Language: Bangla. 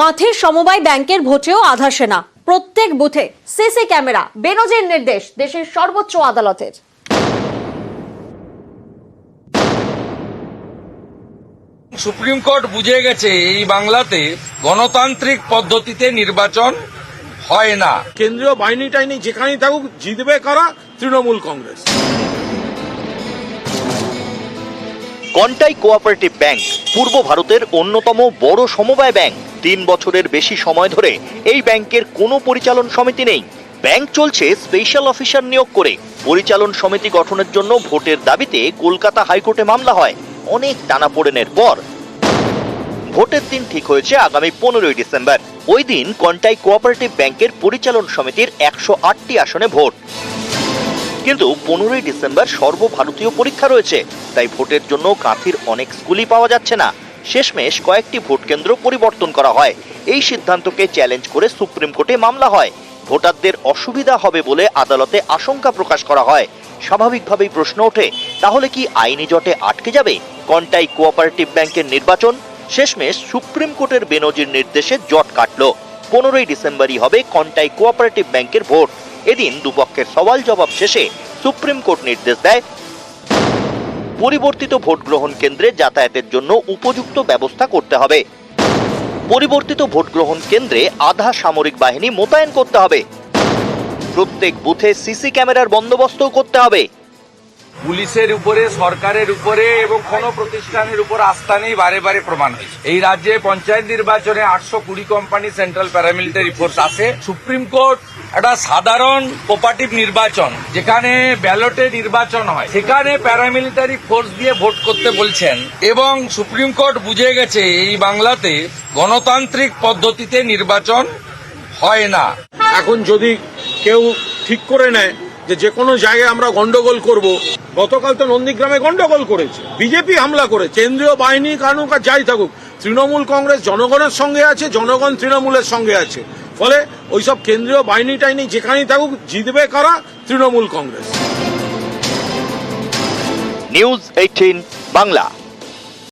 কাঁথির সমবায় ব্যাংকের ভোটেও আধা সেনা, প্রত্যেক বুথে সিসি ক্যামেরা, বেনজির নির্দেশ দেশের সর্বোচ্চ আদালতের। সুপ্রিম কোর্ট বুঝে গেছে এই বাংলাতে গণতান্ত্রিক পদ্ধতিতে নির্বাচন হয় না। কেন্দ্রীয় বাহিনী টাইনি যেখানেই থাকুক, জিতবে কারা? তৃণমূল কংগ্রেস। কন্টাই কোঅপারেটিভ ব্যাংক পূর্ব ভারতের অন্যতম বড় সমবায় ব্যাংক। 3 বছরের বেশি সময় ধরে এই ব্যাংকের কোনো পরিচালন সমিতি নেই। ব্যাংক চলছে স্পেশাল অফিসার নিয়োগ করে। পরিচালন সমিতি গঠনের জন্য ভোটের দাবিতে কলকাতা হাইকোর্টে মামলা হয়। অনেক টানাপোড়েনের পর ভোটের দিন ঠিক হয়েছে আগামী 15ই ডিসেম্বর। ওই দিন কন্টাই কোঅপারেটিভ ব্যাংকের পরিচালন সমিতির 108টি আসনে ভোট। কিন্তু 15ই ডিসেম্বর সর্বভারতীয় পরীক্ষা রয়েছে, তাই ভোটের জন্য কাঁথির অনেক স্কুলই পাওয়া যাচ্ছে না। শেষমেশ কয়েকটি ভোট কেন্দ্র পরিবর্তন করা হয়। এই সিদ্ধান্তকে চ্যালেঞ্জ করে সুপ্রিম কোর্টে মামলা হয়। ভোটারদের অসুবিধা হবে বলে আদালতে আশঙ্কা প্রকাশ করা হয়। স্বাভাবিকভাবেই প্রশ্ন ওঠে, তাহলে কি আইনি জটে আটকে যাবে কন্টাই কোঅপারেটিভ ব্যাংকের নির্বাচন? শেষমেশ সুপ্রিম কোর্টের বেনজির নির্দেশে জট কাটল। 15ই ডিসেম্বরই হবে কন্টাই কোঅপারেটিভ ব্যাংকের ভোট। এদিন দুপক্ষের সওয়াল জবাব শেষে সুপ্রিম কোর্ট নির্দেশ দেয়, পরিবর্তিত ভোট গ্রহণ কেন্দ্রে যাতায়াতের জন্য উপযুক্ত ব্যবস্থা করতে হবে। পরিবর্তিত ভোট গ্রহণ কেন্দ্রে আধা সামরিক বাহিনী মোতায়েন করতে হবে। প্রত্যেক বুথে সিসি ক্যামেরার বন্দোবস্তও করতে হবে। পুলিশের উপরে, সরকারের উপরে এবং কোন প্রতিষ্ঠানের উপর আস্থা নেই, বারে বারে প্রমাণ হয়েছে। এই রাজ্যে পঞ্চায়েত নির্বাচনে 820 কোম্পানি সেন্ট্রাল প্যারামিলিটারি ফোর্স আছে। সুপ্রিম কোর্ট একটা সাধারণ কোঅপারেটিভ নির্বাচন, যেখানে ব্যালটে নির্বাচন হয়, সেখানে প্যারামিলিটারি ফোর্স দিয়ে ভোট করতে বলছেন। এবং সুপ্রিম কোর্ট বুঝে গেছে এই বাংলাতে গণতান্ত্রিক পদ্ধতিতে নির্বাচন হয় না। এখন যদি কেউ ঠিক করে নেয় যে কোনো জায়গায় আমরা গন্ডগোল করব, গতকাল তো নন্দীগ্রামে গন্ডগোল করেছে, বিজেপি হামলা করে, কেন্দ্রীয় বাহিনী কানুক আর যাই থাকুক, তৃণমূল কংগ্রেস জনগণের সঙ্গে আছে, জনগণ তৃণমূলের সঙ্গে আছে। ফলে ওইসব কেন্দ্রীয় বাহিনী টাইনি যেখানেই থাকুক, জিতবে কারা? তৃণমূল কংগ্রেস। নিউজ 18 বাংলা।